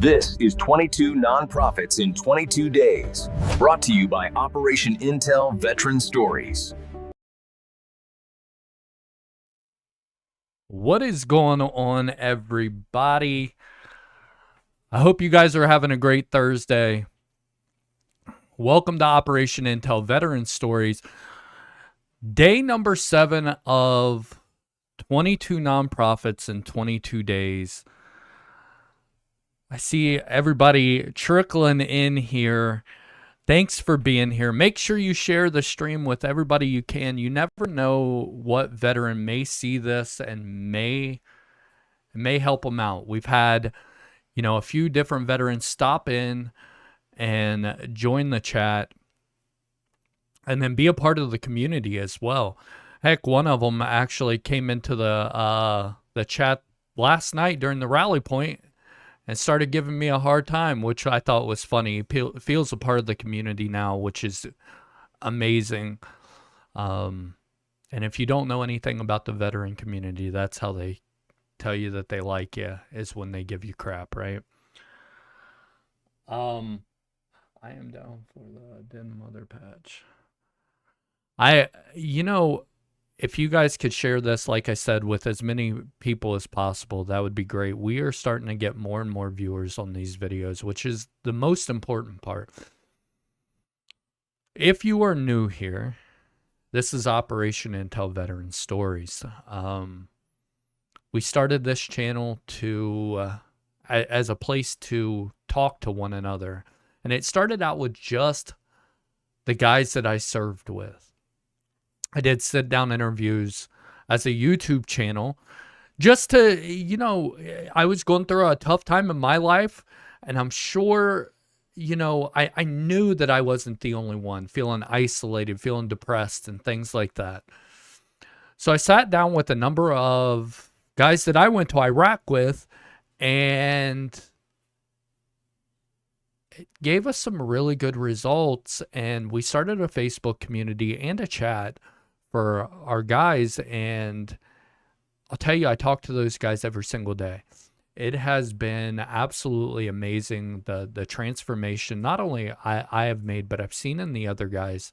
This is 22 Nonprofits in 22 Days, brought to you by Operation Intel Veteran Stories. What is going on, everybody? I hope you guys are having a great Thursday. Welcome to Operation Intel Veteran Stories. Day number 7 of 22 Nonprofits in 22 Days. I see everybody trickling in here. Thanks for being here. Make sure you share the stream with everybody you can. You never know what veteran may see this and may help them out. We've had, a few different veterans stop in and join the chat and then be a part of the community as well. Heck, one of them actually came into the chat last night during the rally point and started giving me a hard time, which I thought was funny. He feels a part of the community now, which is amazing. And if you don't know anything about the veteran community, that's how they tell you that they like you, is when they give you crap, right? I am down for the Den Mother patch. If you guys could share this, like I said, with as many people as possible, that would be great. We are starting to get more and more viewers on these videos, which is the most important part. If you are new here, this is Operation Intel Veteran Stories. We started this channel as a place to talk to one another. And it started out with just the guys that I served with. I did sit-down interviews as a YouTube channel just to, I was going through a tough time in my life, and I'm sure, I knew that I wasn't the only one feeling isolated, feeling depressed, and things like that. So I sat down with a number of guys that I went to Iraq with, and it gave us some really good results, and we started a Facebook community and a chat for our guys, and I'll tell you, I talk to those guys every single day. It has been absolutely amazing, the transformation not only I have made, but I've seen in the other guys.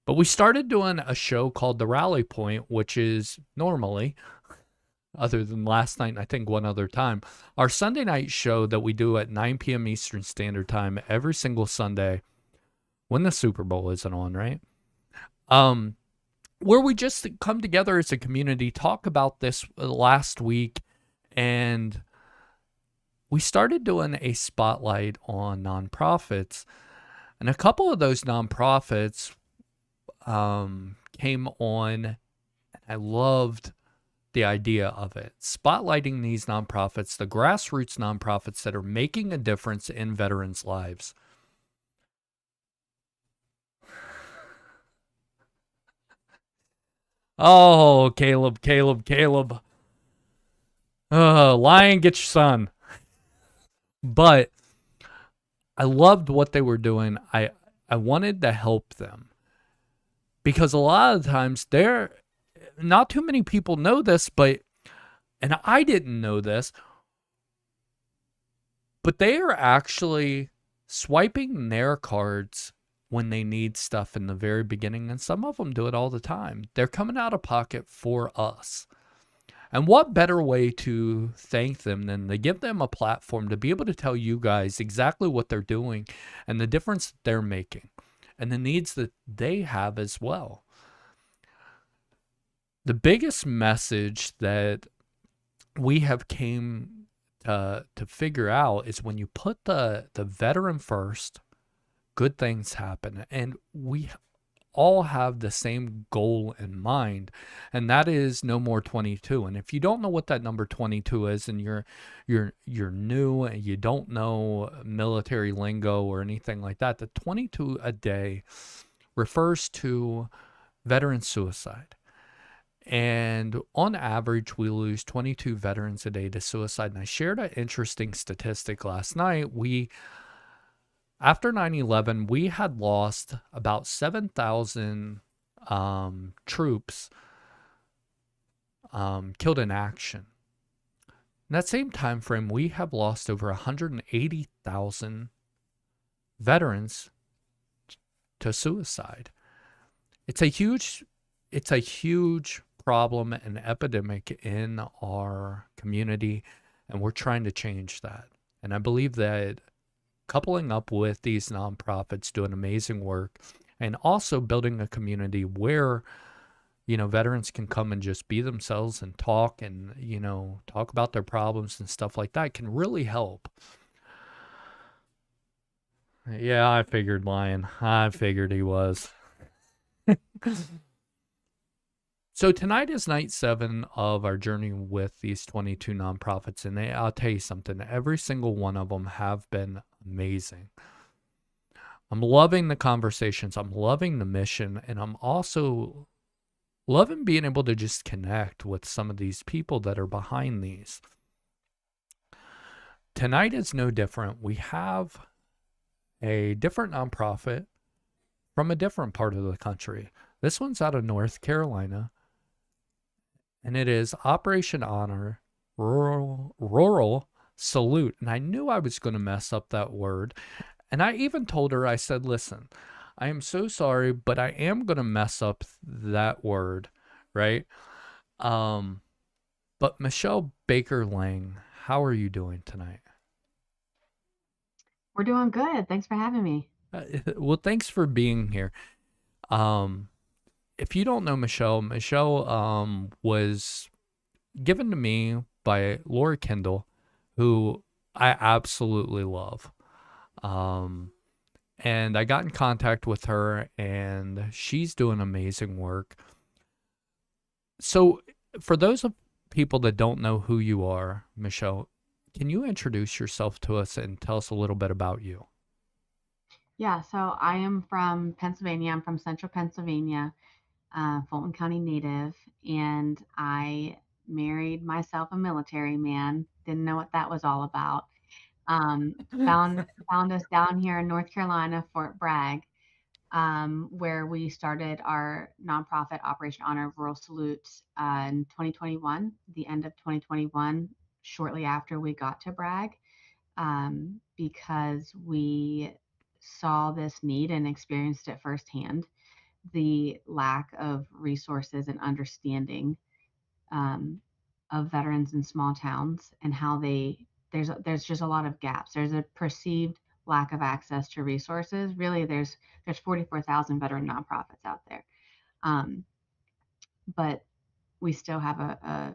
But we started doing a show called The Rally Point, which is normally, other than last night and I think one other time, our Sunday night show that we do at 9 p.m. Eastern Standard Time every single Sunday when the Super Bowl isn't on, right? Where we just come together as a community, talk about this last week, and we started doing a spotlight on nonprofits, and a couple of those nonprofits came on, and I loved the idea of it. Spotlighting these nonprofits, the grassroots nonprofits that are making a difference in veterans' lives. Oh, Caleb. Lion, get your son. But I loved what they were doing. I wanted to help them. Because a lot of times not too many people know this, and I didn't know this, but they are actually swiping their cards when they need stuff in the very beginning, and some of them do it all the time. They're coming out of pocket for us. And what better way to thank them than to give them a platform to be able to tell you guys exactly what they're doing and the difference that they're making and the needs that they have as well. The biggest message that we have came to figure out is when you put the veteran first, good things happen. And we all have the same goal in mind, and that is no more 22. And if you don't know what that number 22 is, and you're new and you don't know military lingo or anything like that, the 22 a day refers to veteran suicide. And on average, we lose 22 veterans a day to suicide. And I shared an interesting statistic last night. After 9/11, we had lost about 7,000 troops killed in action. In that same time frame, we have lost over 180,000 veterans to suicide. It's a huge it's a huge problem and epidemic in our community, and we're trying to change that. And I believe that coupling up with these nonprofits doing amazing work and also building a community where veterans can come and just be themselves and talk and talk about their problems and stuff like that can really help. Yeah, I figured, Lion. I figured he was. So tonight is night 7 of our journey with these 22 nonprofits, and I'll tell you something, every single one of them have been amazing. I'm loving the conversations, I'm loving the mission, and I'm also loving being able to just connect with some of these people that are behind these. Tonight is no different. We have a different nonprofit from a different part of the country. This one's out of North Carolina, and it is Operation Honor Rural Salute. And I knew I was going to mess up that word. And I even told her, I said, listen, I am so sorry, but I am going to mess up that word, right? But Michelle Baker Lang, how are you doing tonight? We're doing good. Thanks for having me. Well, thanks for being here. If you don't know Michelle, was given to me by Laura Kendall, who I absolutely love. And I got in contact with her, and she's doing amazing work. So for those of people that don't know who you are, Michelle, can you introduce yourself to us and tell us a little bit about you? Yeah, so I am from Pennsylvania. I'm from central Pennsylvania, Fulton County native, and I married myself a military man. Didn't know what that was all about. Um, found us down here in North Carolina, Fort Bragg, where we started our nonprofit Operation Honor Rural Salute in 2021, the end of 2021, shortly after we got to Bragg, because we saw this need and experienced it firsthand, the lack of resources and understanding um, of veterans in small towns and how there's just a lot of gaps. There's a perceived lack of access to resources. Really, there's 44,000 veteran nonprofits out there, um, but we still have a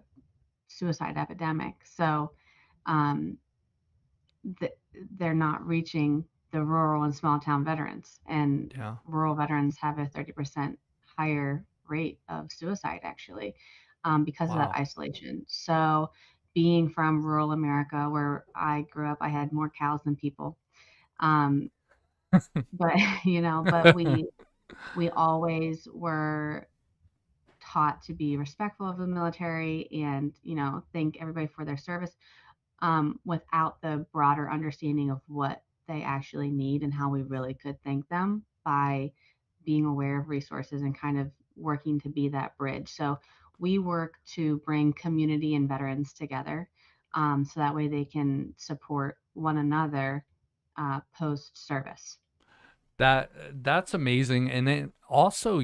suicide epidemic. So um, they're not reaching the rural and small town veterans, and Yeah. rural veterans have a 30% higher rate of suicide actually, because of that Wow. isolation. So being from rural America where I grew up, I had more cows than people. Um, but but we always were taught to be respectful of the military and thank everybody for their service, without the broader understanding of what they actually need and how we really could thank them by being aware of resources and kind of working to be that bridge. So we work to bring community and veterans together, so that way they can support one another post service. That's amazing. And then also,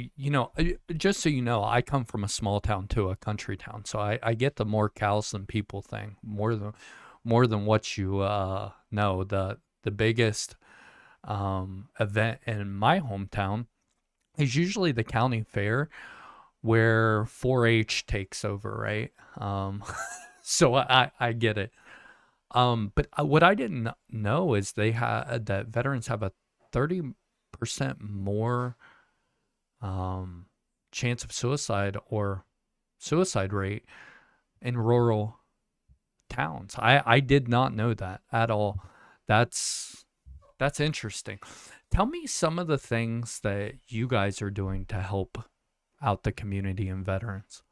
just so you know, I come from a small town too, a country town. So I get the more cows than people thing, more than what you know. The biggest event in my hometown is usually the county fair where 4-H takes over, right? So I get it. But what I didn't know is that veterans have a 30% more chance of suicide or suicide rate in rural towns. I did not know that at all. That's interesting. Tell me some of the things that you guys are doing to help out the community and veterans.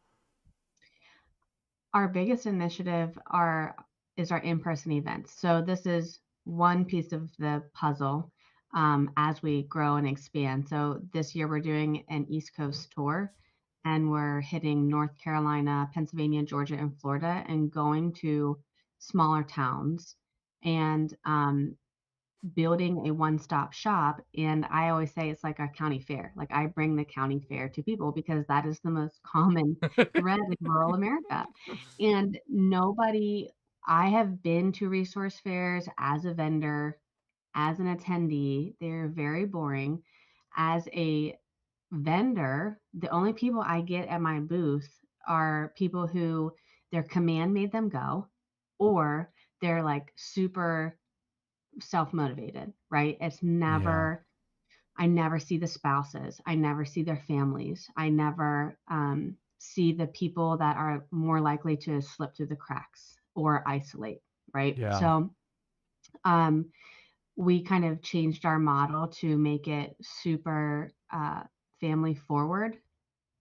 Our biggest initiative is our in-person events. So this is one piece of the puzzle, as we grow and expand. So this year we're doing an East Coast tour, and we're hitting North Carolina, Pennsylvania, Georgia, and Florida, and going to smaller towns and building a one-stop shop. And I always say it's like a county fair. Like I bring the county fair to people because that is the most common thread in rural America. And I have been to resource fairs as a vendor, as an attendee. They're very boring. As a vendor, the only people I get at my booth are people who their command made them go, or they're like super self-motivated, right? Yeah. I never see the spouses. I never see their families. I never see the people that are more likely to slip through the cracks or isolate, right? Yeah. So um, we kind of changed our model to make it super family forward.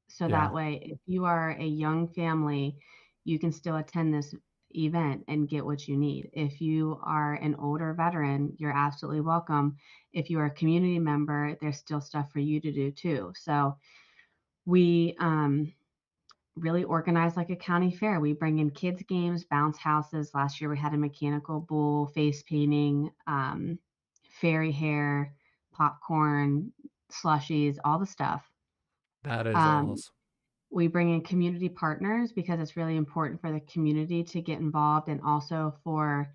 So Yeah. that way, if you are a young family, you can still attend this event and get what you need. If you are an older veteran, you're absolutely welcome. If you are a community member, there's still stuff for you to do too. So we really organize like a county fair. We bring in kids' games, bounce houses. Last year we had a mechanical bull, face painting, fairy hair, popcorn, slushies, all the stuff. That is Um, awesome. we bring in community partners because it's really important for the community to get involved and also for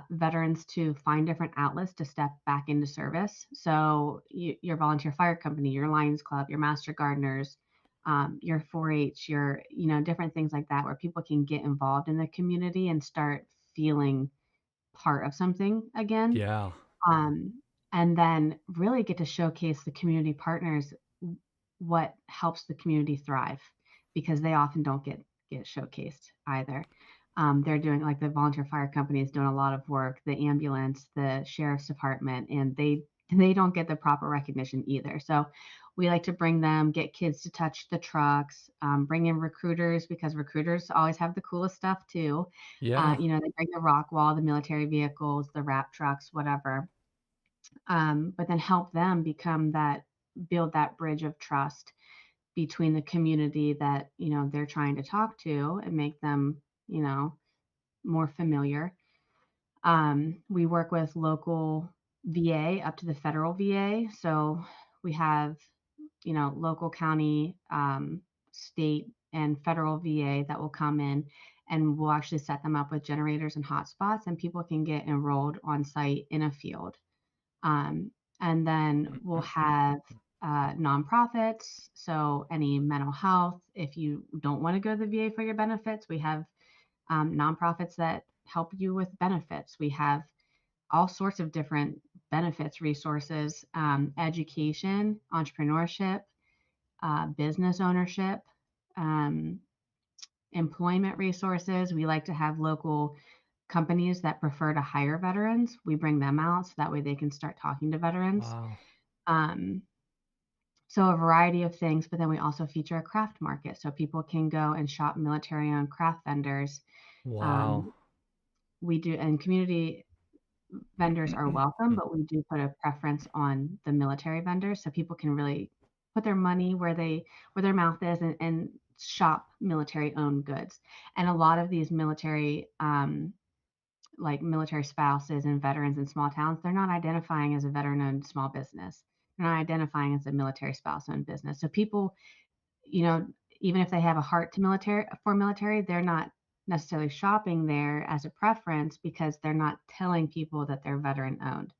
veterans to find different outlets to step back into service. So your volunteer fire company, your Lions Club, your Master Gardeners, your 4-H, your different things like that, where people can get involved in the community and start feeling part of something again. Yeah. Um, and then really get to showcase the community partners what helps the community thrive because they often don't get showcased either. They're doing like the volunteer fire company is doing a lot of work, the ambulance, the sheriff's department, and they don't get the proper recognition either. So we like to bring them, get kids to touch the trucks, bring in recruiters because recruiters always have the coolest stuff too. Yeah. They bring the rock wall, the military vehicles, the wrap trucks, whatever. But then help them build that bridge of trust between the community that they're trying to talk to and make them more familiar. We work with local VA up to the federal VA, so we have local, county, state, and federal VA that will come in, and we'll actually set them up with generators and hotspots, and people can get enrolled on site in a field. And then we'll have nonprofits. So any mental health, if you don't want to go to the VA for your benefits, we have nonprofits that help you with benefits. We have all sorts of different benefits resources, education, entrepreneurship, business ownership, um, employment resources. We like to have local companies that prefer to hire veterans. We bring them out so that way they can start talking to veterans. Wow. Um, so a variety of things, but then we also feature a craft market so people can go and shop military-owned craft vendors. Wow. Um, we do, and community vendors are welcome, but we do put a preference on the military vendors so people can really put their money where their mouth is and shop military-owned goods. And a lot of these like military spouses and veterans in small towns, they're not identifying as a veteran-owned small business. They're not identifying as a military spouse-owned business. So people, you know, even if they have a heart to military, they're not necessarily shopping there as a preference because they're not telling people that they're veteran-owned.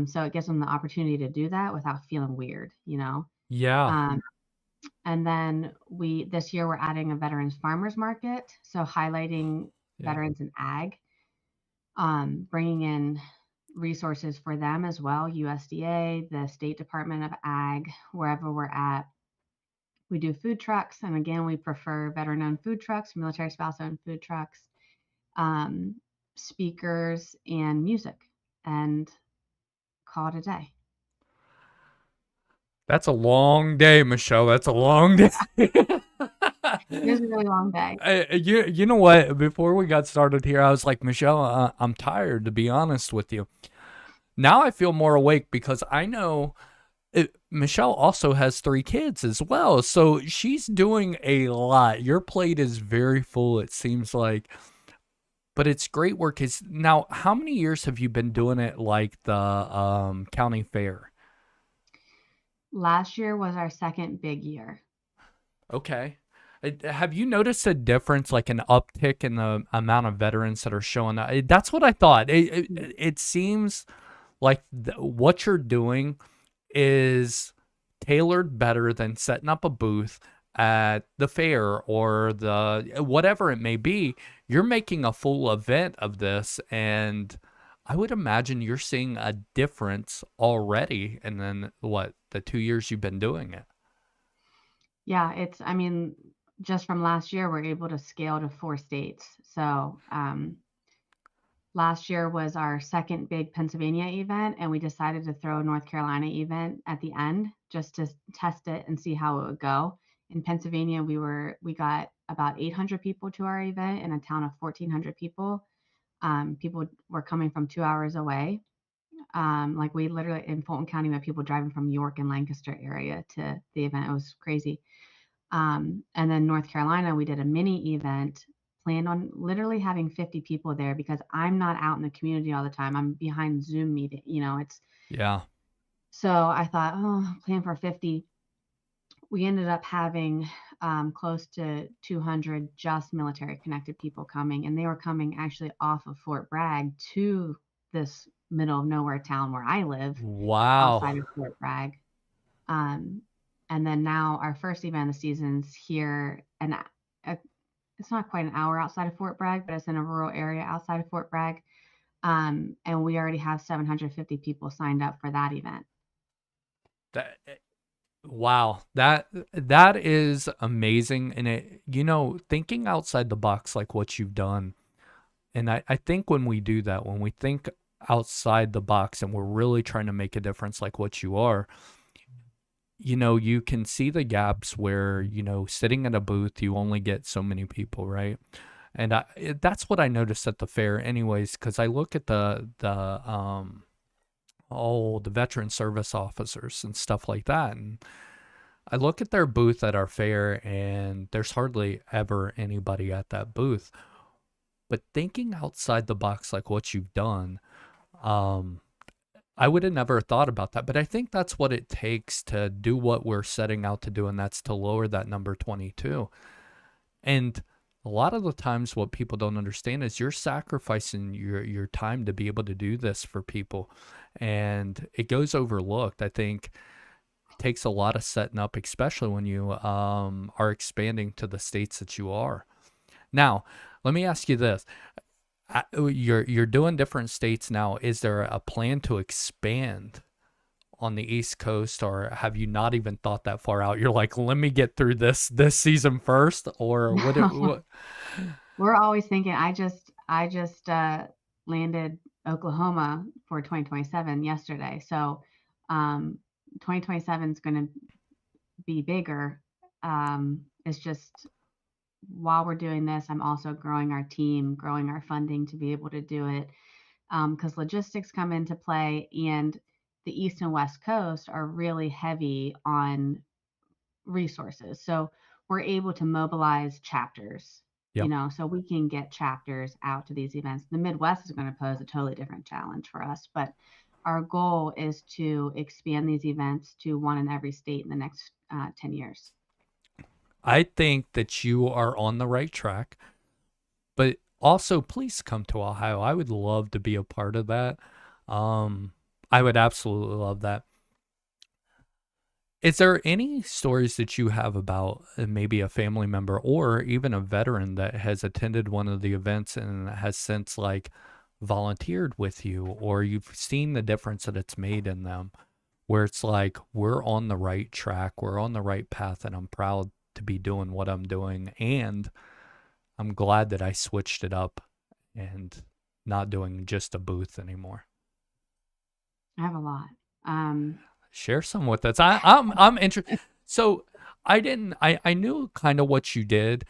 So it gives them the opportunity to do that without feeling weird, you know. Yeah. Um, and then this year we're adding a veterans farmers market, so highlighting Yeah. veterans in ag, bringing in resources for them as well, USDA, the State Department of Ag, wherever we're at. We do food trucks, and again, we prefer veteran-owned food trucks, military spouse-owned food trucks, speakers, and music, and call it a day. That's a long day, Michelle. That's a long day. It was a really long day. You know what? Before we got started here, I was like, Michelle, I'm tired, to be honest with you. Now I feel more awake because I know Michelle also has 3 kids as well. So she's doing a lot. Your plate is very full, it seems like. but it's great work. Is now, how many years have you been doing it like the county fair? Last year was our second big year. Okay. Have you noticed a difference, like an uptick in the amount of veterans that are showing up? That's what I thought. It seems like what you're doing is tailored better than setting up a booth at the fair or the whatever it may be. You're making a full event of this, and I would imagine you're seeing a difference already. And then what, the 2 years you've been doing it? Yeah, I mean, just from last year, we're able to scale to 4 states. So last year was our second big Pennsylvania event, and we decided to throw a North Carolina event at the end just to test it and see how it would go. In Pennsylvania, we got about 800 people to our event in a town of 1,400 people. People were coming from 2 hours away. Like we literally in Fulton County, we had people driving from York and Lancaster area to the event. It was crazy. And then North Carolina, we did a mini event, planned on literally having 50 people there because I'm not out in the community all the time. I'm behind Zoom meeting, it's Yeah. so I thought, oh, plan for 50. We ended up having close to 200 just military connected people coming, and they were coming actually off of Fort Bragg to this middle of nowhere town where I live Wow. outside of Fort Bragg. Um, and then now our first event of the season's here, and it's not quite an hour outside of Fort Bragg, but it's in a rural area outside of Fort Bragg. And we already have 750 people signed up for that event. That Wow, that is amazing. And thinking outside the box like what you've done. And I think when we do that, when we think outside the box and we're really trying to make a difference like what you are, you can see the gaps where, sitting at a booth, you only get so many people, right? And that's what I noticed at the fair anyways, because I look at the veteran service officers and stuff like that. And I look at their booth at our fair, and there's hardly ever anybody at that booth. But thinking outside the box like what you've done, I would have never thought about that. But I think that's what it takes to do what we're setting out to do, and that's to lower that number 22. And a lot of the times what people don't understand is you're sacrificing your time to be able to do this for people, and it goes overlooked. I think it takes a lot of setting up, especially when you are expanding to the states that you are. Now, let me ask you this. You're doing different states now. Is there a plan to expand on the East Coast, or have you not even thought that far out? You're like, let me get through this season first, or what? We're always thinking. I just landed Oklahoma for 2027 yesterday. So 2027 is going to be bigger. It's just while we're doing this, I'm also growing our team, growing our funding to be able to do it, because logistics come into play, and the East and West Coast are really heavy on resources. So we're able to mobilize chapters, Yep. so we can get chapters out to these events. The Midwest is going to pose a totally different challenge for us, but our goal is to expand these events to one in every state in the next 10 years. I think that you are on the right track, but also please come to Ohio. I would love to be a part of that. I would absolutely love that. Is there any stories that you have about maybe a family member or even a veteran that has attended one of the events and has since like volunteered with you, or you've seen the difference that it's made in them, where it's like, we're on the right track, we're on the right path, and I'm proud to be doing what I'm doing, and I'm glad that I switched it up and not doing just a booth anymore? I have a lot. Share some with us. I'm interested. So I knew kind of what you did,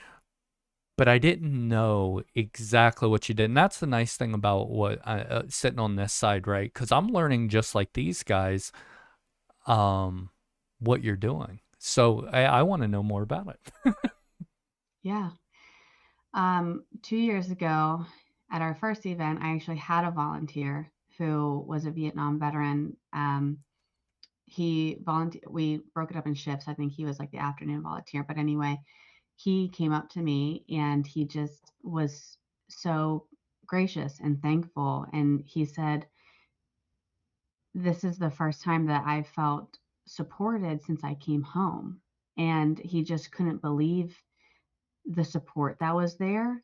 but I didn't know exactly what you did. And that's the nice thing about what sitting on this side, right? Because I'm learning just like these guys, what you're doing. So I want to know more about it. Yeah. 2 years ago, at our first event, I actually had a volunteer who was a Vietnam veteran. We broke it up in shifts. I think he was like the afternoon volunteer. But anyway, he came up to me and he just was so gracious and thankful. And he said, "This is the first time that I felt supported since I came home." And he just couldn't believe the support that was there.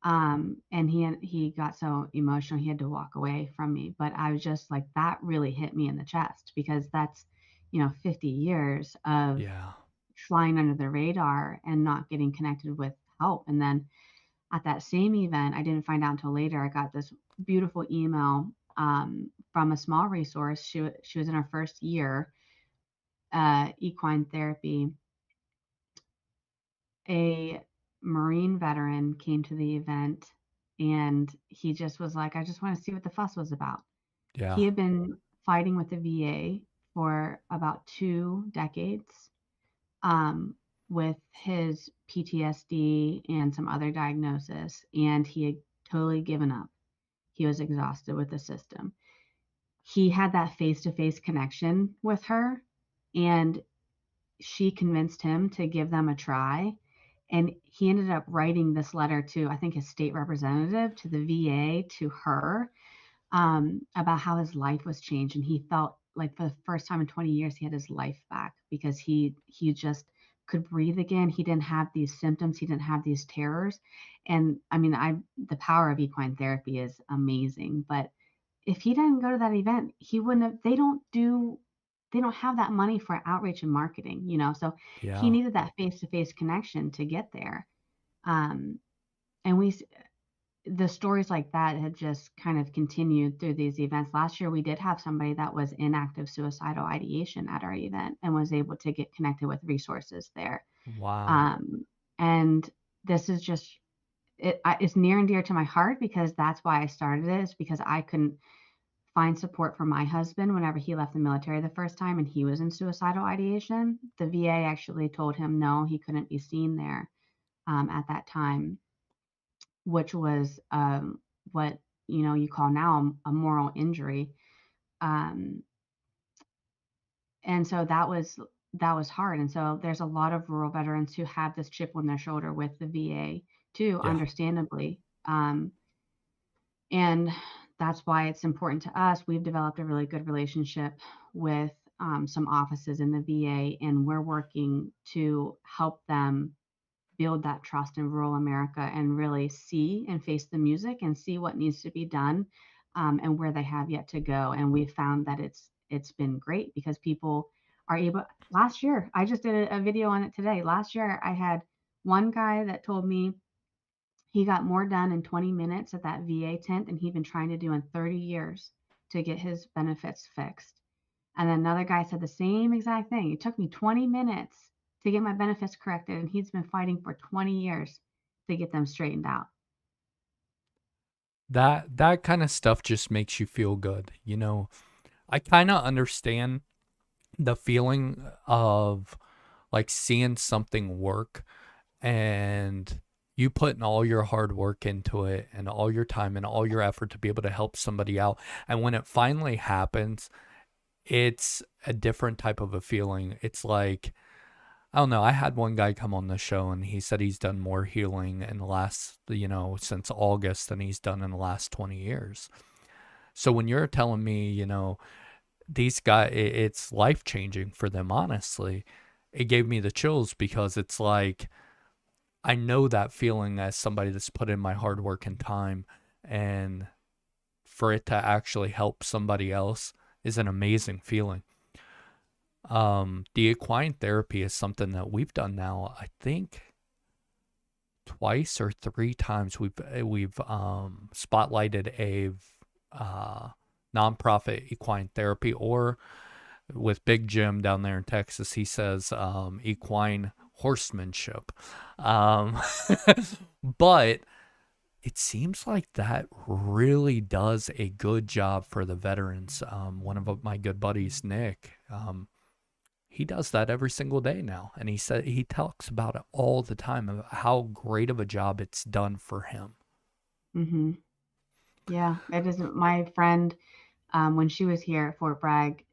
And he got so emotional, he had to walk away from me. But I was just like, that really hit me in the chest because that's, 50 years of Yeah. flying under the radar and not getting connected with help. And then at that same event, I didn't find out until later, I got this beautiful email from a small resource. She was in her first year, equine therapy. A Marine veteran came to the event and he just was like, I just want to see what the fuss was about. Yeah. He had been fighting with the VA for about 2 decades, with his PTSD and some other diagnosis, and he had totally given up. He was exhausted with the system. He had that face to face connection with her, and she convinced him to give them a try. And he ended up writing this letter to, I think, his state representative, to the VA, to her, about how his life was changed. And he felt like for the first time in 20 years, he had his life back because he just could breathe again. He didn't have these symptoms. He didn't have these terrors. And I mean, the power of equine therapy is amazing. But if he didn't go to that event, he wouldn't have, they don't have that money for outreach and marketing, so he Yeah. needed that face-to-face connection to get there. Um, and the stories like that have just kind of continued through these events. Last year, we did have somebody that was in active suicidal ideation at our event and was able to get connected with resources there. Wow. And this is just, it's near and dear to my heart because that's why I started it, is because I couldn't find support for my husband whenever he left the military the first time and he was in suicidal ideation. The VA actually told him no, he couldn't be seen there at that time, which was what you call now a moral injury. Um, and so that was hard. And so there's a lot of rural veterans who have this chip on their shoulder with the VA too, Yeah. understandably. And that's why it's important to us. We've developed a really good relationship with some offices in the VA, and we're working to help them build that trust in rural America and really see and face the music and see what needs to be done, and where they have yet to go. And we've found that it's been great because people are able. Last year, I just did a video on it today. Last year, I had one guy that told me he got more done in 20 minutes at that VA tent than he'd been trying to do in 30 years to get his benefits fixed. And then another guy said the same exact thing. It took me 20 minutes to get my benefits corrected, and he's been fighting for 20 years to get them straightened out. That kind of stuff just makes you feel good. I kind of understand the feeling of like seeing something work and you putting all your hard work into it and all your time and all your effort to be able to help somebody out. And when it finally happens, it's a different type of a feeling. It's like, I don't know. I had one guy come on the show and he said he's done more healing in the last, since August than he's done in the last 20 years. So when you're telling me, these guys, it's life changing for them, honestly, it gave me the chills because it's like, I know that feeling as somebody that's put in my hard work and time, and for it to actually help somebody else is an amazing feeling. The equine therapy is something that we've done now, I think twice or three times. We've spotlighted a nonprofit equine therapy, or with Big Jim down there in Texas, he says equine horsemanship. But it seems like that really does a good job for the veterans. One of my good buddies, Nick, he does that every single day now. And he talks about it all the time, about how great of a job it's done for him. Mm-hmm. Yeah, it is my friend, when she was here at Fort Bragg,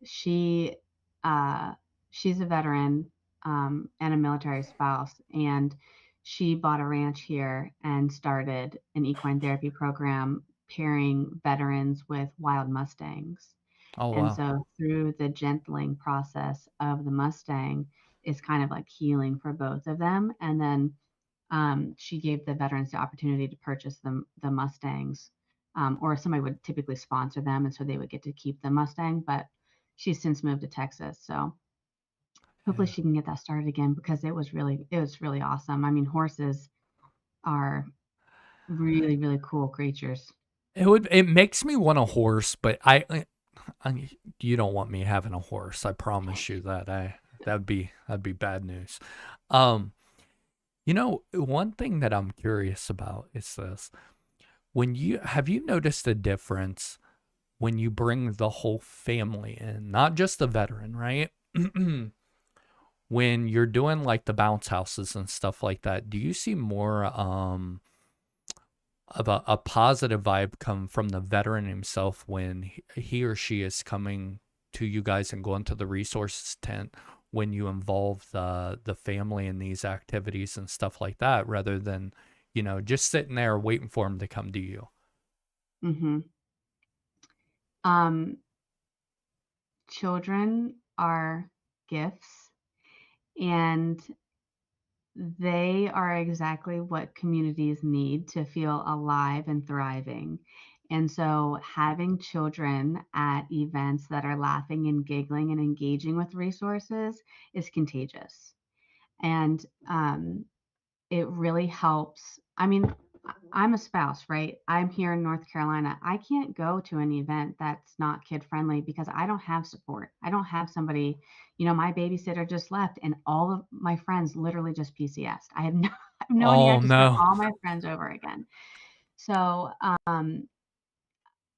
uh, she's a veteran, and a military spouse, and she bought a ranch here and started an equine therapy program pairing veterans with wild Mustangs. Oh And wow. so through the gentling process of the Mustang is kind of like healing for both of them. And then she gave the veterans the opportunity to purchase the Mustangs, or somebody would typically sponsor them, and so they would get to keep the Mustang. But she's since moved to Texas, so hopefully Yeah. she can get that started again because it was really awesome. I mean, horses are really really cool creatures. It makes me want a horse, but I you don't want me having a horse. I promise you that. That'd be bad news. Um, one thing that I'm curious about is this. When you have you noticed a difference when you bring the whole family in, not just the veteran, right? When you're doing like the bounce houses and stuff like that, do you see more of a positive vibe come from the veteran himself when he or she is coming to you guys and going to the resources tent when you involve the family in these activities and stuff like that rather than just sitting there waiting for them to come to you? Hmm. Um, Children are gifts, and they are exactly what communities need to feel alive and thriving. And so, having children at events that are laughing and giggling and engaging with resources is contagious. And it really helps. I mean, I'm a spouse, right? I'm here in North Carolina. I can't go to an event that's not kid friendly because I don't have support. I don't have somebody, my babysitter just left and all of my friends literally just PCSed. I have no, I have no one here. I Oh have to start no. all my friends over again. So,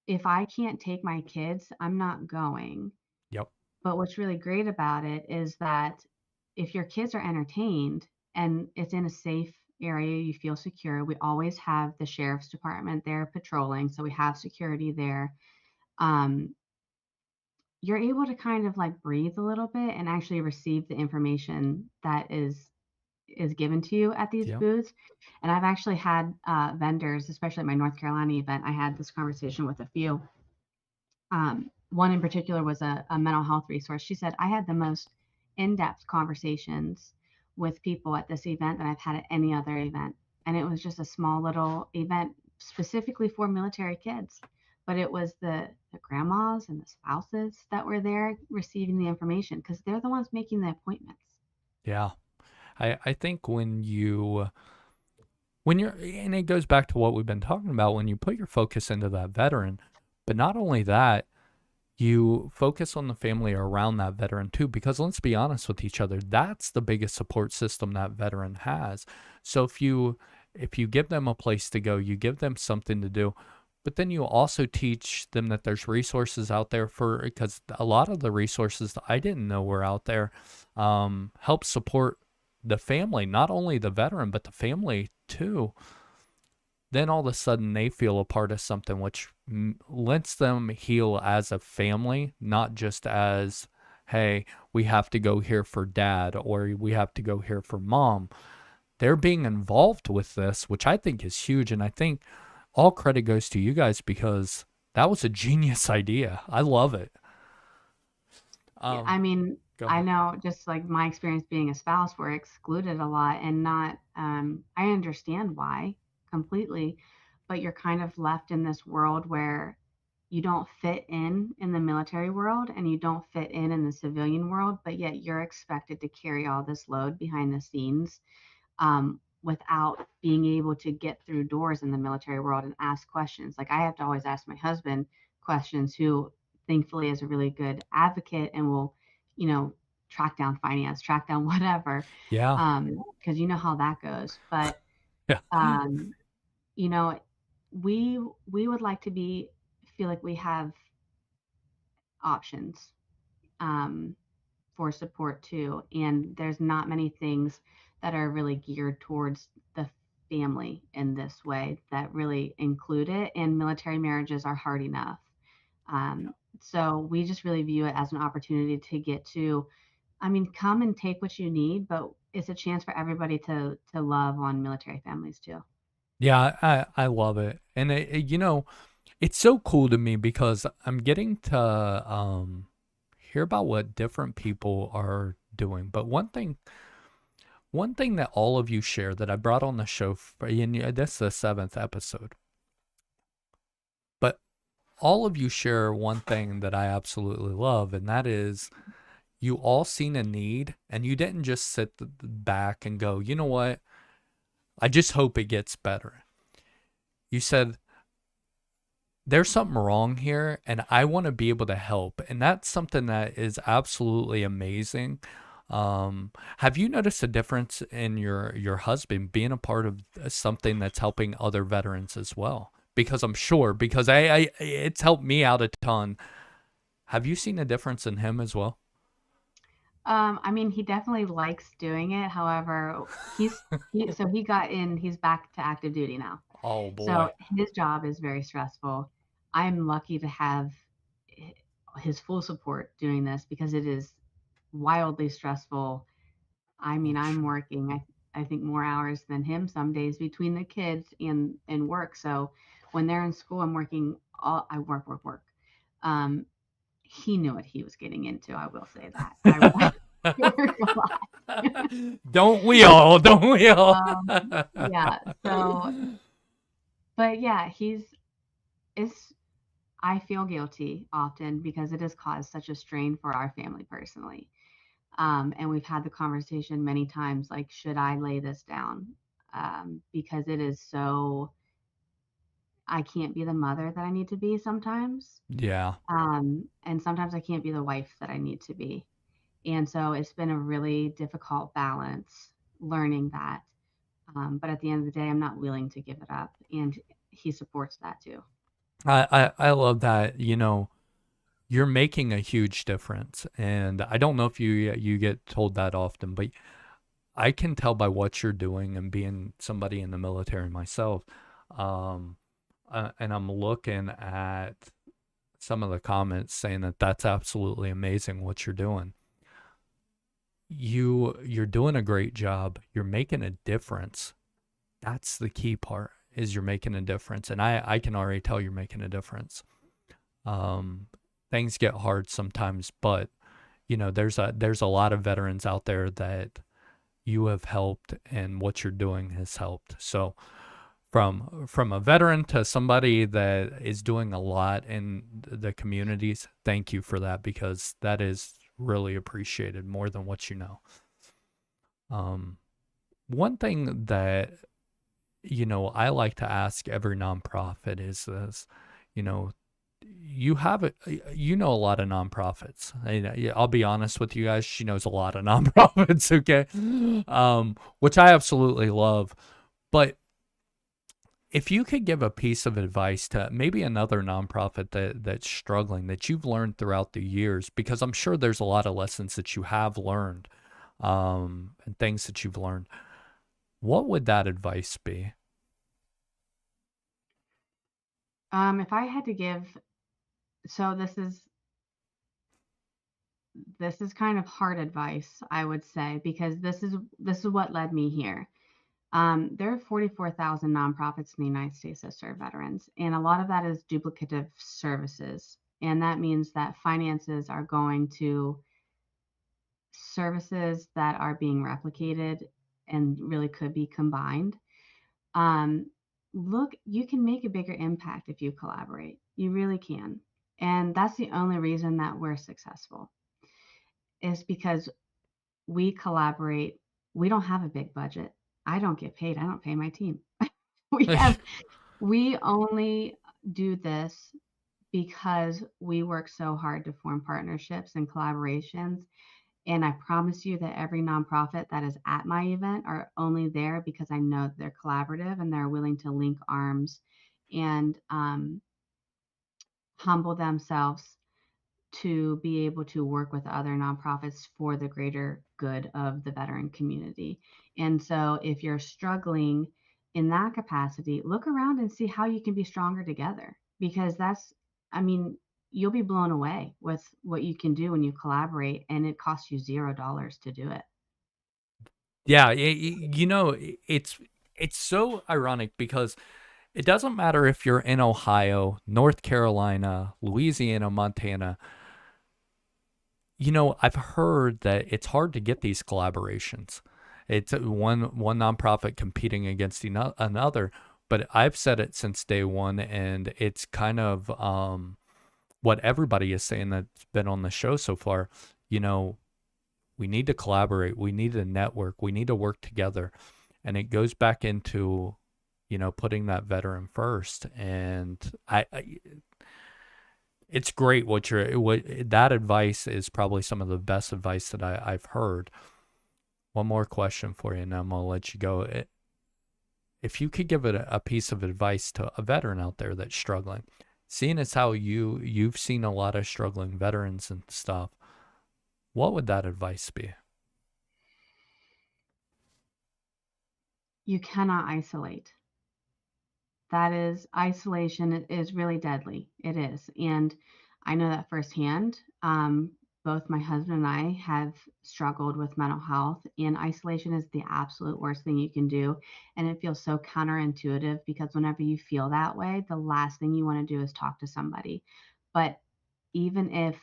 if I can't take my kids, I'm not going. Yep. But what's really great about it is that if your kids are entertained and it's in a safe area, you feel secure. We always have the sheriff's department there patrolling, so we have security there. Um, you're able to kind of like breathe a little bit and actually receive the information that is given to you at these Yep. booths. And I've actually had vendors, especially at my North Carolina event. I had this conversation with a few. One in particular was a mental health resource. She said, I had the most in depth conversations with people at this event than I've had at any other event. And it was just a small little event specifically for military kids. But it was the grandmas and the spouses that were there receiving the information because they're the ones making the appointments. Yeah. I think when you're and it goes back to what we've been talking about when you put your focus into that veteran, but not only that, you focus on the family around that veteran too, because let's be honest with each other, that's the biggest support system that veteran has. So if you give them a place to go, you give them something to do, but then you also teach them that there's resources out there for because a lot of the resources that I didn't know were out there help support the family, not only the veteran, but the family too. Then all of a sudden they feel a part of something which lets them heal as a family, not just as, hey, we have to go here for dad or we have to go here for mom. They're being involved with this, which I think is huge. And I think all credit goes to you guys because that was a genius idea. I love it. Yeah, I mean, Go I ahead. know just like my experience being a spouse, we're excluded a lot and not, I understand why completely, but you're kind of left in this world where you don't fit in the military world and you don't fit in the civilian world, but yet you're expected to carry all this load behind the scenes, without being able to get through doors in the military world and ask questions. Like I have to always ask my husband questions, who thankfully is a really good advocate and will, you know, track down finance, track down whatever, Yeah. because you know how that goes. But Yeah. um, you know, we would like to be feel like we have options, um, for support too. And there's not many things that are really geared towards family in this way that really include it, and military marriages are hard enough. Yeah. So we just really view it as an opportunity to get to, I mean, come and take what you need, but it's a chance for everybody to love on military families too. Yeah, I love it. And it's so cool to me because I'm getting to hear about what different people are doing. But one thing that all of you share that I brought on the show and this is the seventh episode, but all of you share one thing that I absolutely love, and that is you all seen a need and you didn't just sit back and go, you know what? I just hope it gets better. You said, there's something wrong here and I want to be able to help. And that's something that is absolutely amazing. Have you noticed a difference in your husband being a part of something that's helping other veterans as well? Because I'm sure, because I it's helped me out a ton. Have you seen a difference in him as well? I mean, he definitely likes doing it. However, he got in, he's back to active duty now. Oh So boy. his job is very stressful. I'm lucky to have his full support doing this because it is wildly stressful. I mean, I'm I'm sure. working, I think more hours than him some days between the kids and work. So when they're in school, I work. Um, he knew what he was getting into. I will say that. I work a lot. Don't we all? Don't we all? Yeah. So, but yeah, it's, I feel guilty often because it has caused such a strain for our family personally. And we've had the conversation many times, like, should I lay this down? Because it is so, I can't be the mother that I need to be sometimes. Yeah. And sometimes I can't be the wife that I need to be. And so it's been a really difficult balance learning that. But at the end of the day, I'm not willing to give it up. And he supports that too. I love that, you're making a huge difference. And I don't know if you get told that often, but I can tell by what you're doing and being somebody in the military myself. Um, and I'm looking at some of the comments saying that that's absolutely amazing what you're doing. You're doing a great job. You're making a difference. That's the key part is you're making a difference. And I can already tell you're making a difference. Um, things get hard sometimes, but there's a lot of veterans out there that you have helped and what you're doing has helped. So from a veteran to somebody that is doing a lot in the communities, thank you for that because that is really appreciated more than what you know. Um, one thing that I like to ask every nonprofit is this, you know, you have it, a lot of nonprofits. I'll be honest with you guys, she knows a lot of nonprofits, okay? Which I absolutely love. But if you could give a piece of advice to maybe another nonprofit that's struggling that you've learned throughout the years, because I'm sure there's a lot of lessons that you have learned, and things that you've learned, what would that advice be? If I had to give, so this is kind of hard advice, I would say, because this is what led me here. There are 44,000 nonprofits in the United States that serve veterans, and a lot of that is duplicative services. And that means that finances are going to services that are being replicated and really could be combined. Um, Look, you can make a bigger impact if you collaborate. You really can. And that's the only reason that we're successful is because we collaborate. We don't have a big budget. I don't get paid. I don't pay my team. We have we only do this because we work so hard to form partnerships and collaborations. And I promise you that every nonprofit that is at my event are only there because I know they're collaborative and they're willing to link arms and humble themselves to be able to work with other nonprofits for the greater good of the veteran community. And so if you're struggling, in that capacity, look around and see how you can be stronger together, because I mean, you'll be blown away with what you can do when you collaborate, and it costs you $0 to do it. Yeah, it's so ironic because it doesn't matter if you're in Ohio, North Carolina, Louisiana, Montana. I've heard that it's hard to get these collaborations. It's one nonprofit competing against another, but I've said it since day one, and it's kind of what everybody is saying that's been on the show so far. We need to collaborate. We need to network. We need to work together, and it goes back into putting that veteran first. And it's great what that advice is probably some of the best advice that I've heard. One more question for you, and I'm gonna let you go. If you could give it a piece of advice to a veteran out there that's struggling, seeing as how you've seen a lot of struggling veterans and stuff, what would that advice be? You cannot isolate. Isolation is really deadly. It is. And I know that firsthand. Both my husband and I have struggled with mental health, and isolation is the absolute worst thing you can do. And it feels so counterintuitive, because whenever you feel that way, the last thing you want to do is talk to somebody. But even if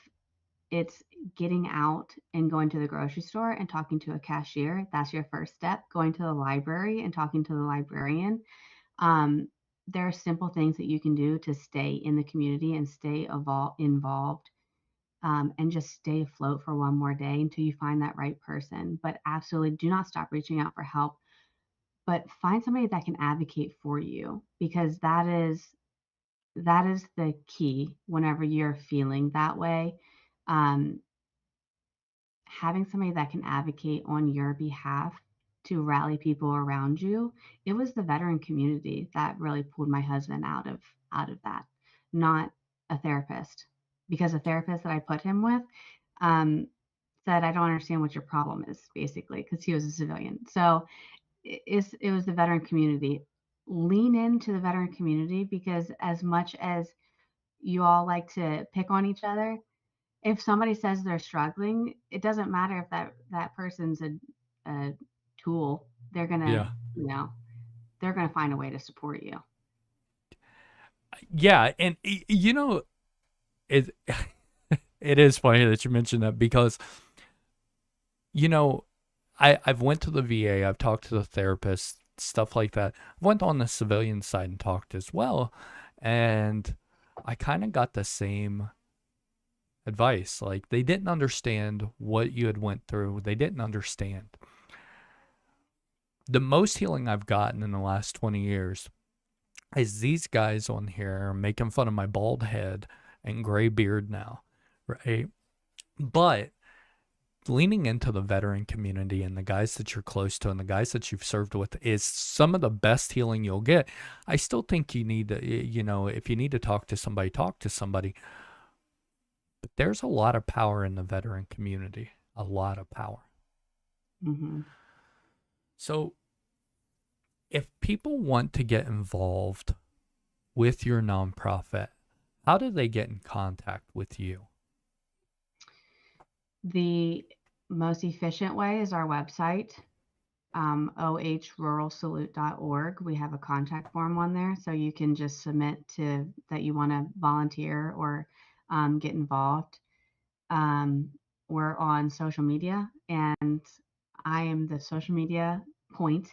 it's getting out and going to the grocery store and talking to a cashier, that's your first step. Going to the library and talking to the librarian. There are simple things that you can do to stay in the community and stay involved, and just stay afloat for one more day until you find that right person. But absolutely do not stop reaching out for help, but find somebody that can advocate for you, because that is the key whenever you're feeling that way. Um, Having somebody that can advocate on your behalf to rally people around you. It was the veteran community that really pulled my husband out of that, not a therapist, because a therapist that I put him with um, said, "I don't understand what your problem is," basically, because he was a civilian. So it was the veteran community. Lean into the veteran community, because as much as you all like to pick on each other, if somebody says they're struggling, it doesn't matter if that person's a tool. They're gonna, Yeah. you know, they're gonna find a way to support you. Yeah, and it it is funny that you mentioned that, because you know I've went to the VA, I've talked to the therapist, stuff like that. I went on the civilian side and talked as well, and I kind of got the same advice. Like, they didn't understand what you had went through. They didn't understand. The most healing I've gotten in the last 20 years is these guys on here making fun of my bald head and gray beard now, right? But leaning into the veteran community and the guys that you're close to and the guys that you've served with is some of the best healing you'll get. I still think you need to, if you need to talk to somebody, talk to somebody. But there's a lot of power in the veteran community, a lot of power. Mm-hmm. So if people want to get involved with your nonprofit, how do they get in contact with you? The most efficient way is our website, ohruralsalute.org. We have a contact form on there, so you can just submit to that you want to volunteer or get involved. We're on social media, and I am the social media point.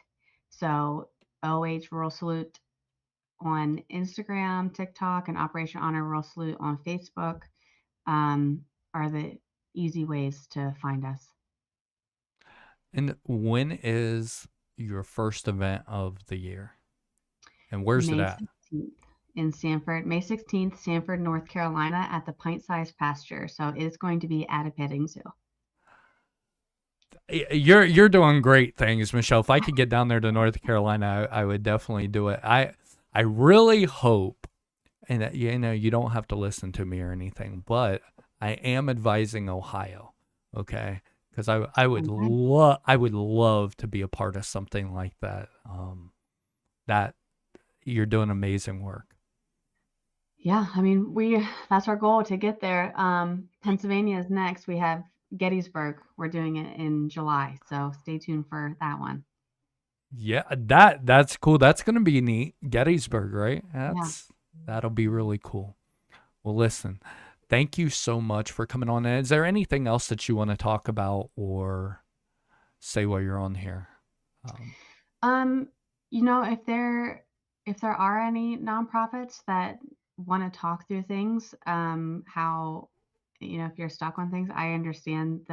So OH Rural Salute on Instagram, TikTok, and Operation Honor Rural Salute on Facebook are the easy ways to find us. And when is your first event of the year? And where's it May at? 16th in Sanford, May 16th, Sanford, North Carolina, at the Pint Size Pasture. So it's going to be at a petting zoo. You're doing great things, Michelle. If I could get down there to North Carolina, I would definitely do it. I really hope, and you don't have to listen to me or anything, but I am advising Ohio, okay? Because I would love to be a part of something like that. that you're doing amazing work. Yeah, I mean, that's our goal to get there. Pennsylvania is next. We have Gettysburg. We're doing it in July, so stay tuned for that one. Yeah, that's cool. That's gonna be neat. Gettysburg, right? Yeah. That'll be really cool. Well, listen, thank you so much for coming on. And is there anything else that you want to talk about or say while you're on here? Um, you know, if there are any nonprofits that want to talk through things, how, you know, if you're stuck on things, I understand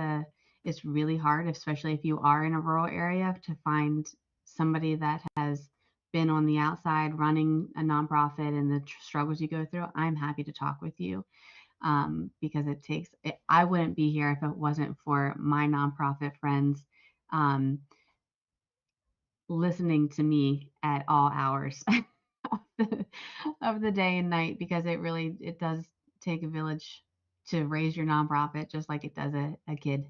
it's really hard, especially if you are in a rural area, to find somebody that has been on the outside running a nonprofit and the struggles you go through. I'm happy to talk with you, because I wouldn't be here if it wasn't for my nonprofit friends. Um, Listening to me at all hours of the day and night, because it does take a village to raise your nonprofit, just like it does a kid.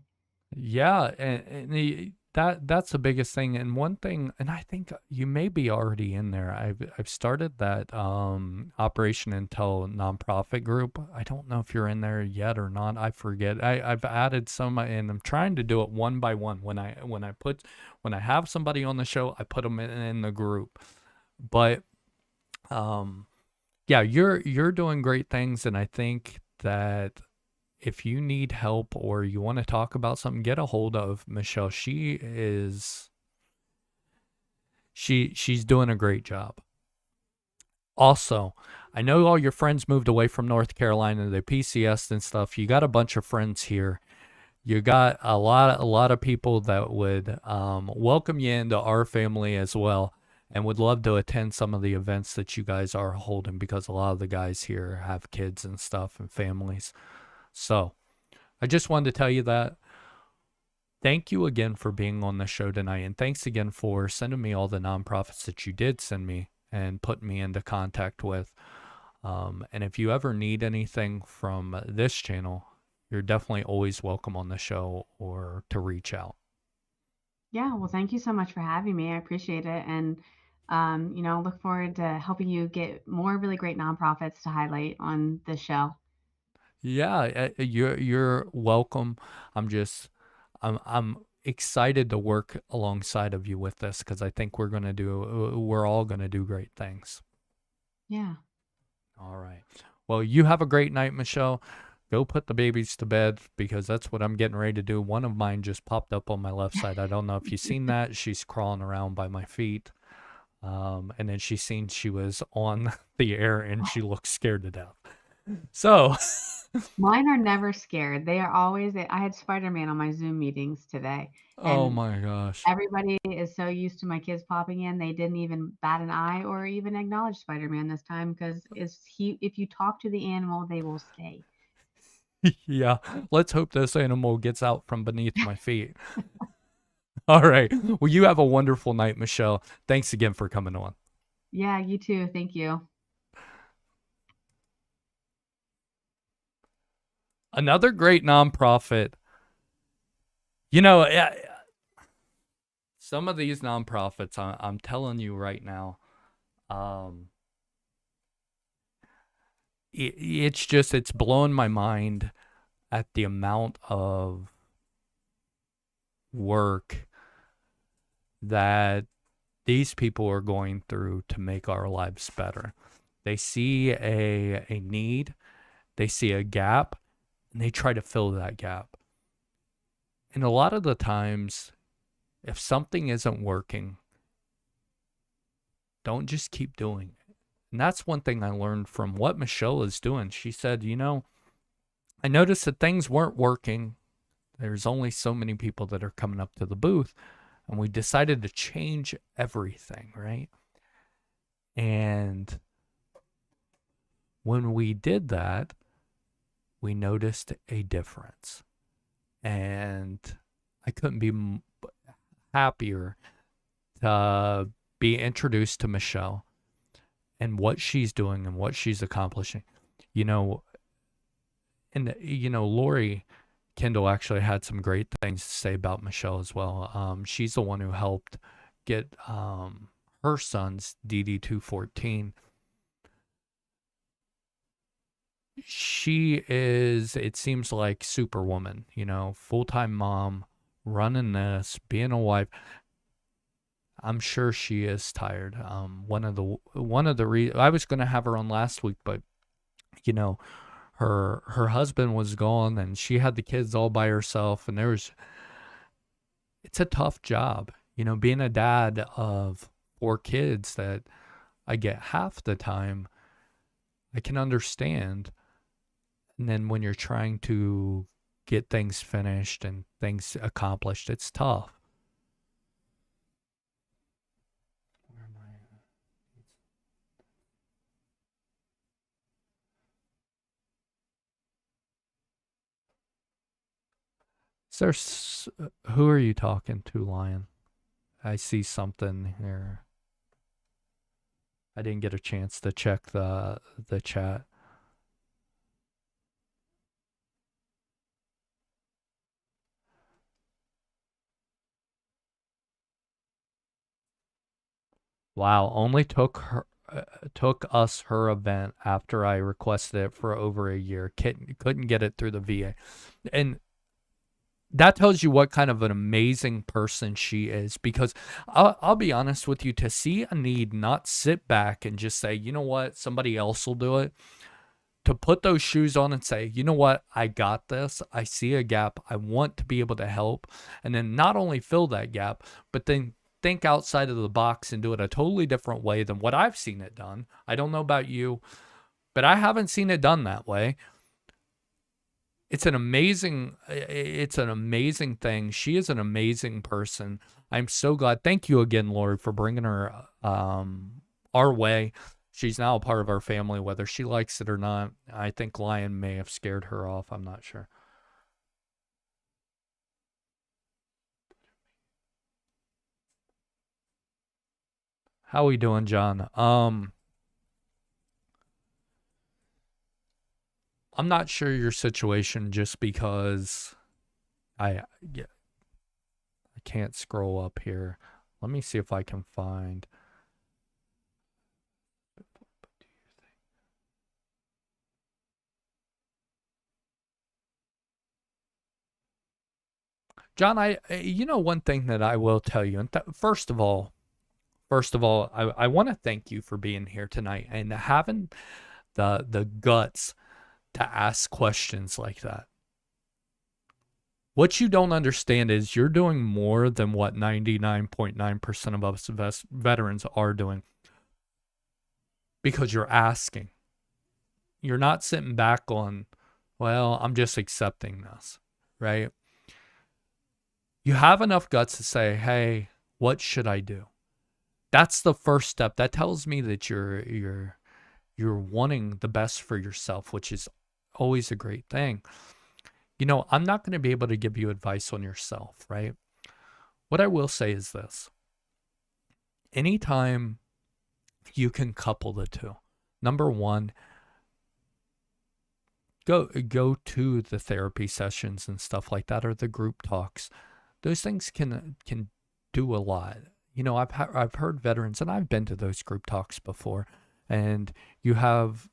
Yeah, and that's the biggest thing. And one thing, and I think you may be already in there. I've started that Operation Intel nonprofit group. I don't know if you're in there yet or not. I forget. I've added some, and I'm trying to do it one by one. When I have somebody on the show, I put them in the group. But yeah, you're doing great things, and I think that if you need help or you want to talk about something, get a hold of Michelle. She's doing a great job. Also, I know all your friends moved away from North Carolina, the PCS and stuff. You got a bunch of friends here. You got a lot of people that would welcome you into our family as well, and would love to attend some of the events that you guys are holding, because a lot of the guys here have kids and stuff and families. So I just wanted to tell you that. Thank you again for being on the show tonight. And thanks again for sending me all the nonprofits that you did send me and put me into contact with. And if you ever need anything from this channel, you're definitely always welcome on the show or to reach out. Yeah, well, thank you so much for having me. I appreciate it. And, you know, look forward to helping you get more really great nonprofits to highlight on the show. Yeah, you're welcome. I'm excited to work alongside of you with this, because I think we're all gonna do great things. Yeah. All right. Well, you have a great night, Michelle. Go put the babies to bed, because that's what I'm getting ready to do. One of mine just popped up on my left side. I don't know if you've seen that. She's crawling around by my feet. And then she was on the air and she looked scared to death. So Mine are never scared. They are always I had Spider-Man on my Zoom meetings today, oh and my gosh. everybody is so used to my kids popping in, they didn't even bat an eye or even acknowledge Spider-Man this time, because if you talk to the animal, they will stay. Yeah, let's hope this animal gets out from beneath my feet. All right. Well, you have a wonderful night, Michelle. Thanks again for coming on. Yeah, you too. Thank you. Another great nonprofit. You know, some of these nonprofits, I'm telling you right now, it's blowing my mind at the amount of work that these people are going through to make our lives better. They see a need, they see a gap, and they try to fill that gap. And a lot of the times, if something isn't working, don't just keep doing it. And that's one thing I learned from what Michelle is doing. She said, you know, I noticed that things weren't working. There's only so many people that are coming up to the booth. And we decided to change everything, right? And when we did that, we noticed a difference. And I couldn't be happier to be introduced to Michelle and what she's doing and what she's accomplishing. You know, and, you know, Lori Kendall actually had some great things to say about Michelle as well. She's the one who helped get her son's DD-214. She is, it seems like, Superwoman, full-time mom, running this, being a wife. I'm sure she is tired. One of the I was going to have her on last week, but her husband was gone and she had the kids all by herself, and it's a tough job, being a dad of 4 kids that I get half the time. I can understand. And then when you're trying to get things finished and things accomplished, it's tough. Where am I? Who are you talking to, Lion? I see something here. I didn't get a chance to check the chat. Wow, only took us her event after I requested it for over a year. Couldn't get it through the VA. And that tells you what kind of an amazing person she is, because I'll be honest with you, to see a need, not sit back and just say, you know what, somebody else will do it. To put those shoes on and say, you know what, I got this. I see a gap. I want to be able to help. And then not only fill that gap, but then think outside of the box and do it a totally different way than what I've seen it done. I don't know about you, but I haven't seen it done that way. It's an amazing thing. She is an amazing person. I'm so glad. Thank you again, Lori, for bringing her our way. She's now a part of our family, whether she likes it or not. I think Lion may have scared her off. I'm not sure. How we doing, John? I'm not sure your situation, just because I can't scroll up here. Let me see if I can find. John, one thing that I will tell you, and first of all, I want to thank you for being here tonight and having the guts to ask questions like that. What you don't understand is you're doing more than what 99.9% of us veterans are doing, because you're asking. You're not sitting back on, well, I'm just accepting this, right? You have enough guts to say, hey, what should I do? That's the first step. That tells me that you're wanting the best for yourself, which is always a great thing. I'm not going to be able to give you advice on yourself, right? What I will say is this. Anytime you can couple the two, number one, go to the therapy sessions and stuff like that, or the group talks. Those things can do a lot. I've heard veterans, and I've been to those group talks before, and you have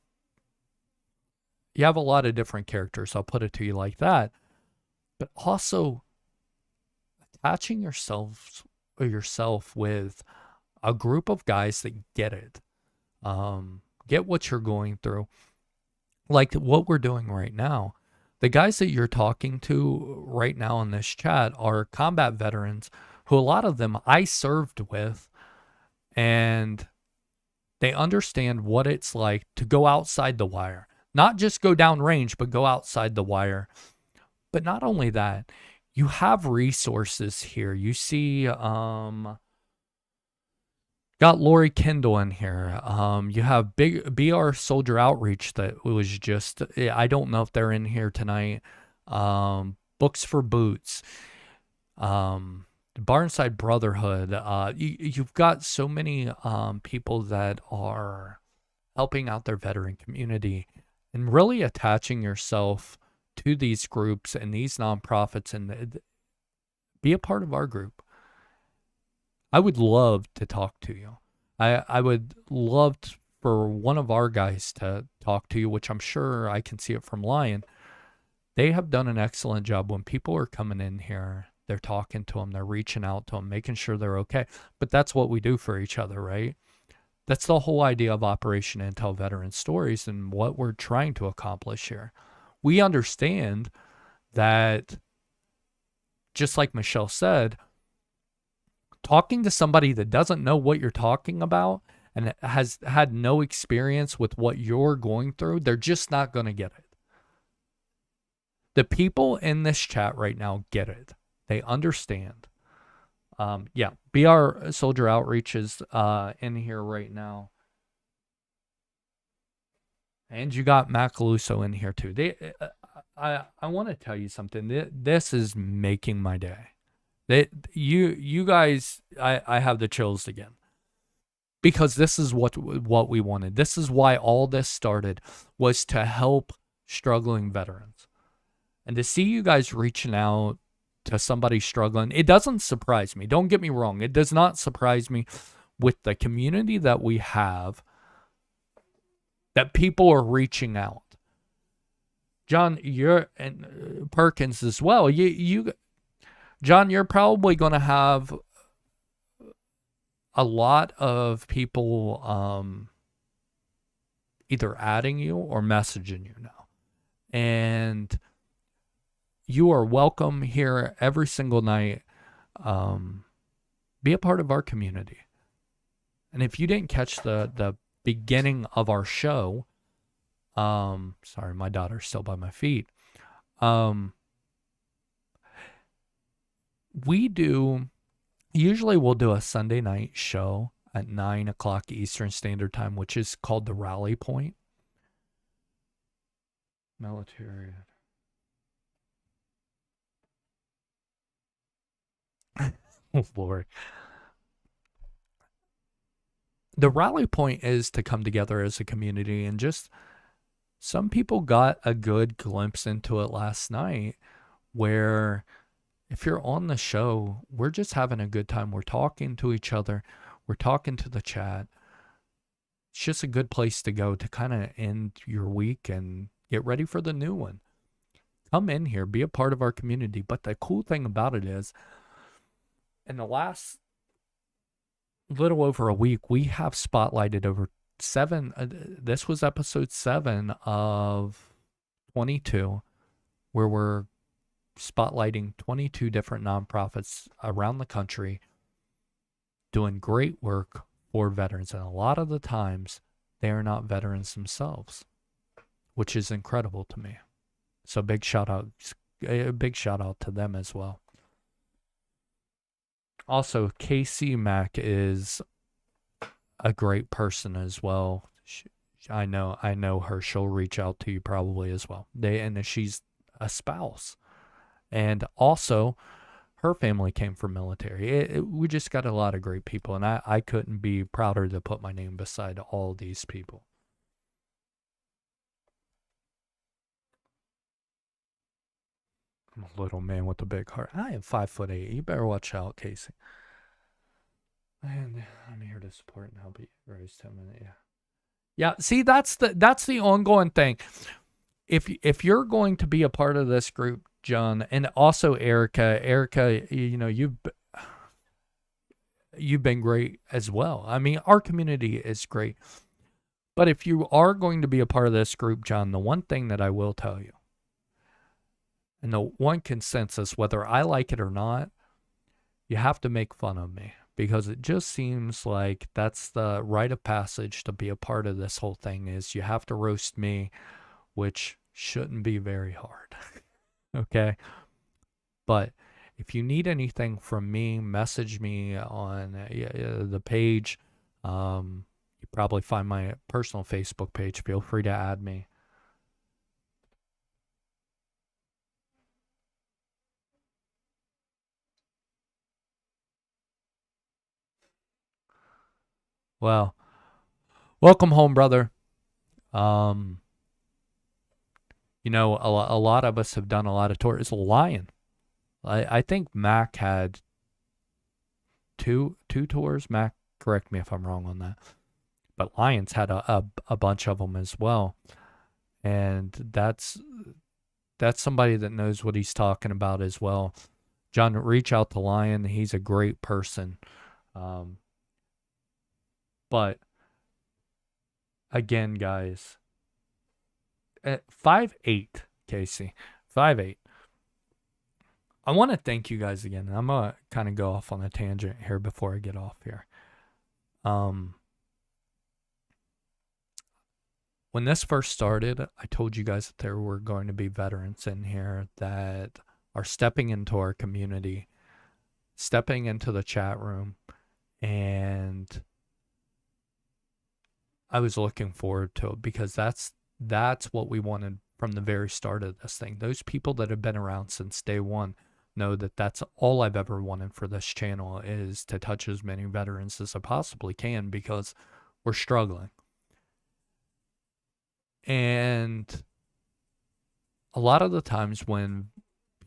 a lot of different characters. I'll put it to you like that. But also attaching yourself with a group of guys that get it, get what you're going through, like what we're doing right now. The guys that you're talking to right now in this chat are combat veterans who, a lot of them, I served with, and they understand what it's like to go outside the wire. Not just go down range, but go outside the wire. But not only that, you have resources here. You see, got Lori Kendall in here. You have BR Soldier Outreach that was just, I don't know if they're in here tonight. Books for Boots. Barnside Brotherhood. You've got so many people that are helping out their veteran community, and really attaching yourself to these groups and these nonprofits, and be a part of our group. I would love to talk to you. I would love for one of our guys to talk to you, which I'm sure I can see it from Lion. They have done an excellent job when people are coming in here. They're talking to them, they're reaching out to them, making sure they're okay. But that's what we do for each other, right? That's the whole idea of Operation Intel Veteran Stories and what we're trying to accomplish here. We understand that, just like Michelle said, talking to somebody that doesn't know what you're talking about and has had no experience with what you're going through, they're just not going to get it. The people in this chat right now get it. They understand. Yeah, BR Soldier Outreach is in here right now. And you got Macaluso in here too. I want to tell you something. This is making my day. You guys, I have the chills again. Because this is what we wanted. This is why all this started, was to help struggling veterans. And to see you guys reaching out to somebody struggling, it doesn't surprise me. Don't get me wrong. It does not surprise me with the community that we have, that people are reaching out. John, and Perkins as well. John, you're probably going to have a lot of people either adding you or messaging you now. And you are welcome here every single night. Be a part of our community. And if you didn't catch the beginning of our show, sorry, my daughter's still by my feet. Usually we'll do a Sunday night show at 9 o'clock Eastern Standard Time, which is called the Rally Point. Military. Oh, Lord. The Rally Point is to come together as a community, and just some people got a good glimpse into it last night, where if you're on the show, we're just having a good time. We're talking to each other. We're talking to the chat. It's just a good place to go to kind of end your week and get ready for the new one. Come in here, be a part of our community. But the cool thing about it is, in the last little over a week, we have spotlighted over 7. This was episode 7 of 22, where we're spotlighting 22 different nonprofits around the country doing great work for veterans. And a lot of the times, they are not veterans themselves, which is incredible to me. So a big shout out to them as well. Also, Casey Mack is a great person as well. I know her. She'll reach out to you probably as well. And she's a spouse. And also, her family came from military. We just got a lot of great people, and I couldn't be prouder to put my name beside all these people. I'm a little man with a big heart. I am 5'8". You better watch out, Casey. And I'm here to support and help you raise 10 minutes. Yeah. See, that's the ongoing thing. If you're going to be a part of this group, John, and also Erica, you know, you've been great as well. I mean, our community is great. But if you are going to be a part of this group, John, the one thing that I will tell you, and the one consensus, whether I like it or not, you have to make fun of me, because it just seems like that's the rite of passage to be a part of this whole thing, is you have to roast me, which shouldn't be very hard. Okay? But if you need anything from me, message me on the page. You probably find my personal Facebook page. Feel free to add me. Well, welcome home, brother. You know, a lot of us have done a lot of tours. Lion. I think Mac had two tours. Mac Correct me if I'm wrong on that. But Lions had a bunch of them as well. And that's somebody that knows what he's talking about as well. John, reach out to Lion. He's a great person. But again, guys, at 5'8", Casey, 5'8". I want to thank you guys again. I'm going to kind of go off on a tangent here before I get off here. When this first started, I told you guys that there were going to be veterans in here that are stepping into our community, stepping into the chat room, and I was looking forward to it because that's what we wanted from the very start of this thing. Those people that have been around since day one know that that's all I've ever wanted for this channel, is to touch as many veterans as I possibly can, because we're struggling. And a lot of the times when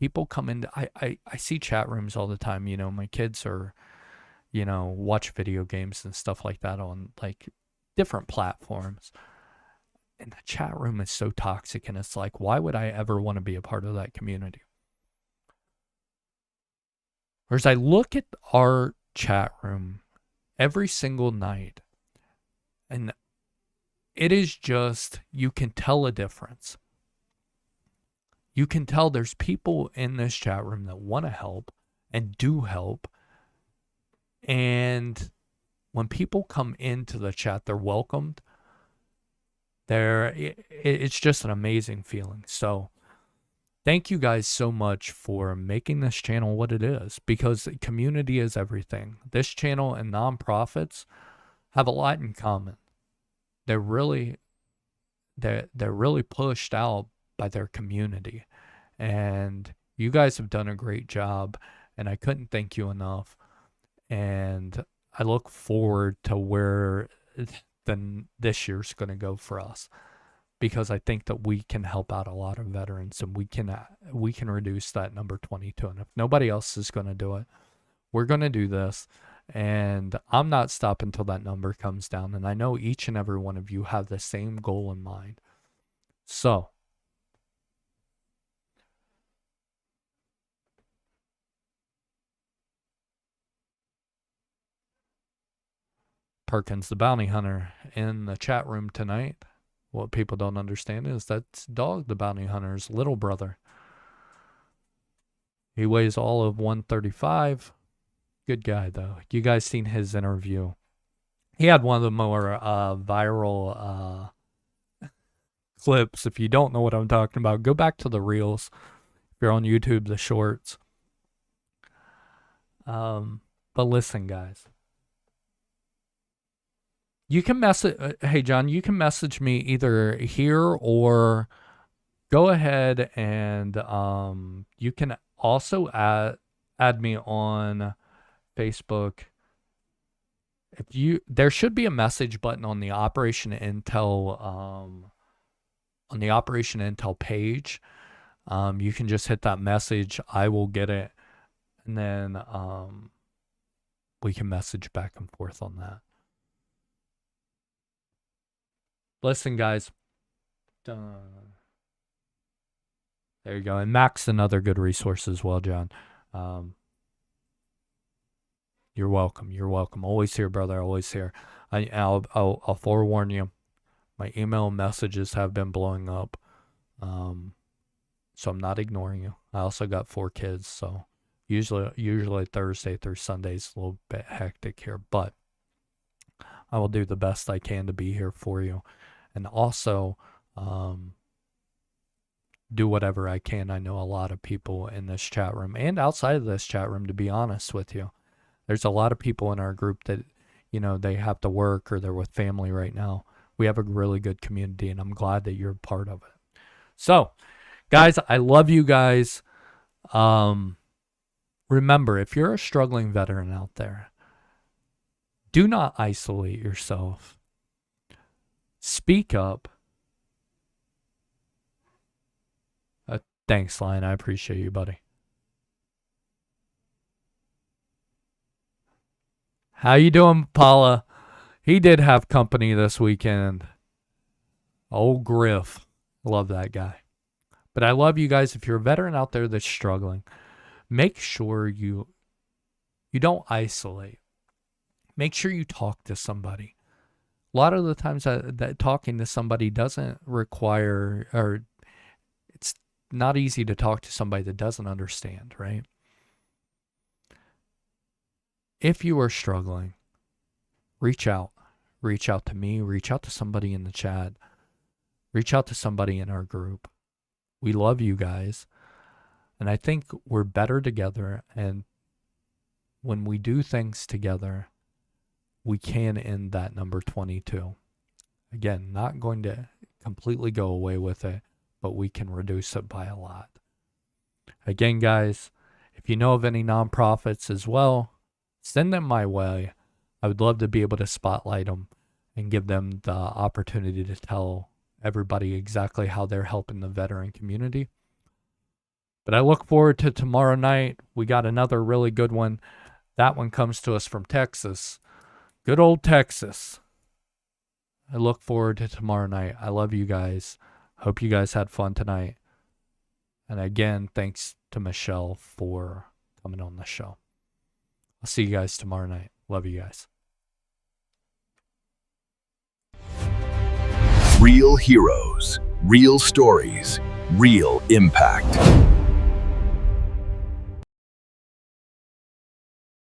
people come in, I see chat rooms all the time. You know, my kids are, you know, watch video games and stuff like that on like different platforms. And the chat room is so toxic, and it's like, why would I ever want to be a part of that community? Whereas I look at our chat room every single night, and it is just, you can tell a difference. You can tell there's people in this chat room that want to help and do help. And when people come into the chat, they're welcomed. It's just an amazing feeling. So thank you guys so much for making this channel what it is, because community is everything. This channel and nonprofits have a lot in common. They're really pushed out by their community, and you guys have done a great job, and I couldn't thank you enough. And I look forward to where this year's going to go for us, because I think that we can help out a lot of veterans, and we can reduce that number 22. And if nobody else is going to do it, we're going to do this. And I'm not stopping until that number comes down. And I know each and every one of you have the same goal in mind. So, Perkins the Bounty Hunter in the chat room tonight. What people don't understand is that's Dog the Bounty Hunter's little brother. He weighs all of 135. Good guy, though. You guys seen his interview? He had one of the more viral clips. If you don't know what I'm talking about, go back to the reels. If you're on YouTube, the shorts. But listen, guys. You can message, hey John, you can message me either here, or go ahead and you can also add me on Facebook. There should be a message button on the Operation Intel page. You can just hit that message. I will get it, and then we can message back and forth on that. Listen, guys. There you go. And Mac's another good resource as well, John. You're welcome. You're welcome. Always here, brother. Always here. I'll forewarn you. My email messages have been blowing up. So I'm not ignoring you. I also got 4 kids, so usually Thursday through Sunday is a little bit hectic here, but I will do the best I can to be here for you. And also do whatever I can. I know a lot of people in this chat room and outside of this chat room, to be honest with you. There's a lot of people in our group that, you know, they have to work or they're with family right now. We have a really good community, and I'm glad that you're a part of it. So, guys, I love you guys. Remember, if you're a struggling veteran out there, do not isolate yourself. Speak up. Thanks, Lion. I appreciate you, buddy. How you doing, Paula? He did have company this weekend. Old Griff. Love that guy. But I love you guys. If you're a veteran out there that's struggling, make sure you don't isolate. Make sure you talk to somebody. A lot of the times that talking to somebody doesn't require, or it's not easy to talk to somebody that doesn't understand, right? If you are struggling, reach out. Reach out to me. Reach out to somebody in the chat. Reach out to somebody in our group. We love you guys. And I think we're better together. And when we do things together, we can end that number 22. Again, not going to completely go away with it, but we can reduce it by a lot. Again, guys, if you know of any nonprofits as well, send them my way. I would love to be able to spotlight them and give them the opportunity to tell everybody exactly how they're helping the veteran community. But I look forward to tomorrow night. We got another really good one. That one comes to us from Texas. Good old Texas. I look forward to tomorrow night. I love you guys. Hope you guys had fun tonight. And again, thanks to Michelle for coming on the show. I'll see you guys tomorrow night. Love you guys. Real heroes, real stories, real impact.